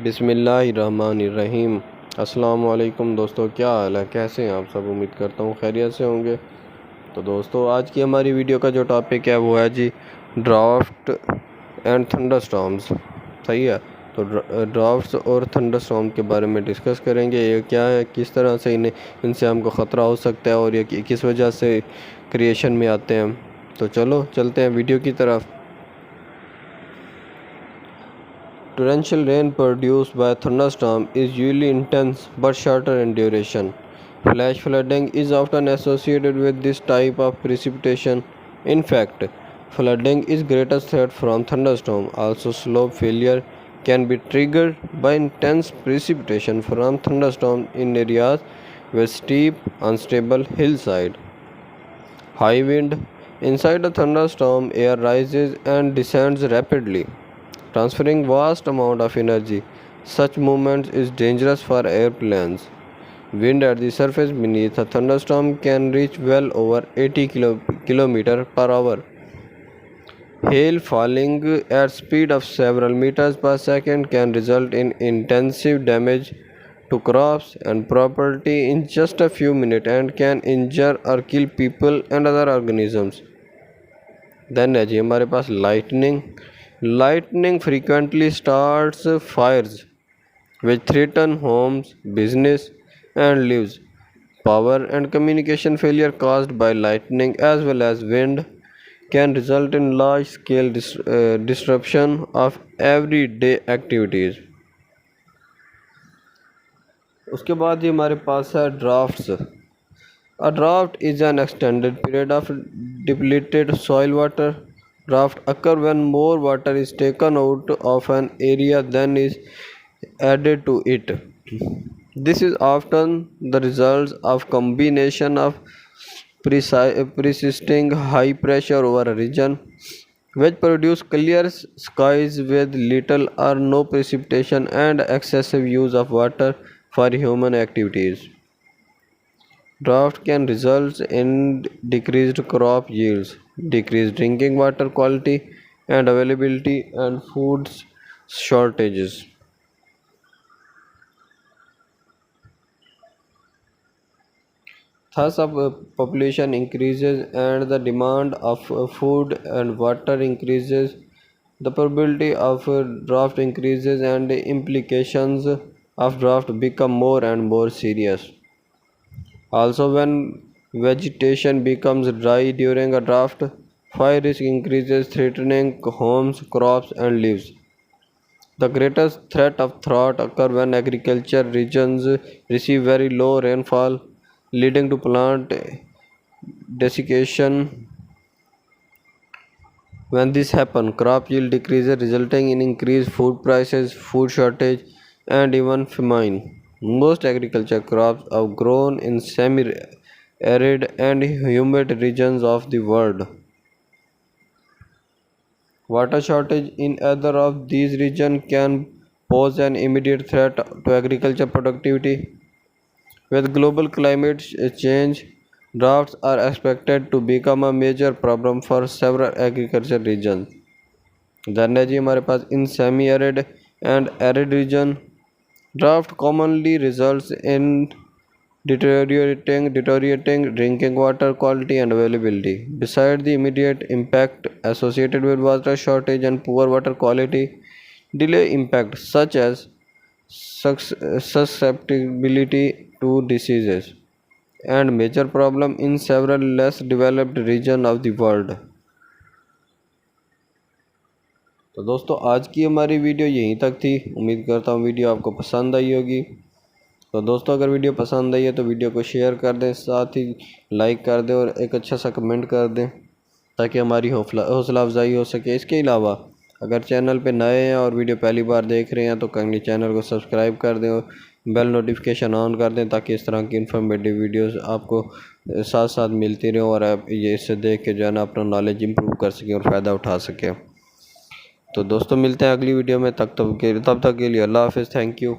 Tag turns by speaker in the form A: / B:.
A: बिस्मिल्लाहिर्रहमानिर्रहीम। अस्सलाम वालेकुम दोस्तों, क्या हाल है, कैसे हैं आप सब। उम्मीद करता हूँ खैरियत से होंगे। तो दोस्तों, आज की हमारी वीडियो का जो टॉपिक है वो है जी ड्राफ्ट एंड थंडरस्टॉर्म्स। सही है। तो ड्राफ्ट्स और थंडरस्टॉर्म के बारे में डिस्कस करेंगे। ये क्या है, किस तरह से इनसे हमको ख़तरा हो सकता है और ये किस वजह से क्रिएशन में आते हैं। तो चलो चलते हैं वीडियो की तरफ। Torrential rain produced by thunderstorm is usually intense but shorter in duration. Flash flooding is often associated with this type of precipitation. In fact, flooding is greatest threat from thunderstorm. Also, slope failure can be triggered by intense precipitation from thunderstorm in areas with steep, unstable hillside. High wind. Inside a thunderstorm, air rises and descends rapidly, transferring vast amount of energy. Such movement is dangerous for airplanes. Wind at the surface beneath a thunderstorm can reach well over 80 km per hour. Hail falling at speed of several meters per second can result in intensive damage to crops and property in just a few minutes and can injure or kill people and other organisms. Then है जी हमारे पास lightning frequently starts fires which threaten homes, business and lives. Power and communication failure caused by lightning as well as wind can result in large scale disruption of everyday activities. उसके बाद ही हमारे पास है drafts. A drought is an extended period of depleted soil water. Drought occur when more water is taken out of an area than is added to it. This is often the result of combination of persisting high pressure over a region, which produce clear skies with little or no precipitation and excessive use of water for human activities. Drought can result in decreased crop yields, decreased drinking water quality and availability, and food shortages. Thus, population increases and the demand of food and water increases. The probability of drought increases and the implications of drought become more and more serious. Also, when vegetation becomes dry during a drought, fire risk increases, threatening homes, crops, and lives. The greatest threat of drought occurs when agriculture regions receive very low rainfall, leading to plant desiccation. When this happens, crop yield decreases, resulting in increased food prices, food shortage, and even famine. Most agriculture crops are grown in semi-arid and humid regions of the world. Water shortage in either of these regions can pose an immediate threat to agriculture productivity. With global climate change, droughts are expected to become a major problem for several agriculture regions. Then है जी हमारे पास in semi-arid and arid region, drought commonly results in deteriorating drinking water quality and availability. Besides the immediate impact associated with water shortage and poor water quality, delay impacts such as susceptibility to diseases and major problem in several less developed regions of the world. तो दोस्तों, आज की हमारी video यहीं तक थी। उम्मीद करता हूँ वीडियो आपको पसंद आई होगी। तो दोस्तों, अगर वीडियो पसंद आई है तो वीडियो को शेयर कर दें, साथ ही लाइक कर दें और एक अच्छा सा कमेंट कर दें ताकि हमारी हौसला अफजाई हो सके। इसके अलावा अगर चैनल पे नए हैं और वीडियो पहली बार देख रहे हैं तो काइंडली चैनल को सब्सक्राइब कर दें और बेल नोटिफिकेशन ऑन कर दें ताकि इस तरह की इन्फॉर्मेटिव वीडियोस आपको साथ साथ मिलती रहें और आप ये इससे देख के जो है ना अपना नॉलेज इंप्रूव कर सकें और फ़ायदा उठा सकें। तो दोस्तों, मिलते हैं अगली वीडियो में। तब तक के लिए अल्लाह हाफ़िज़। Thank you.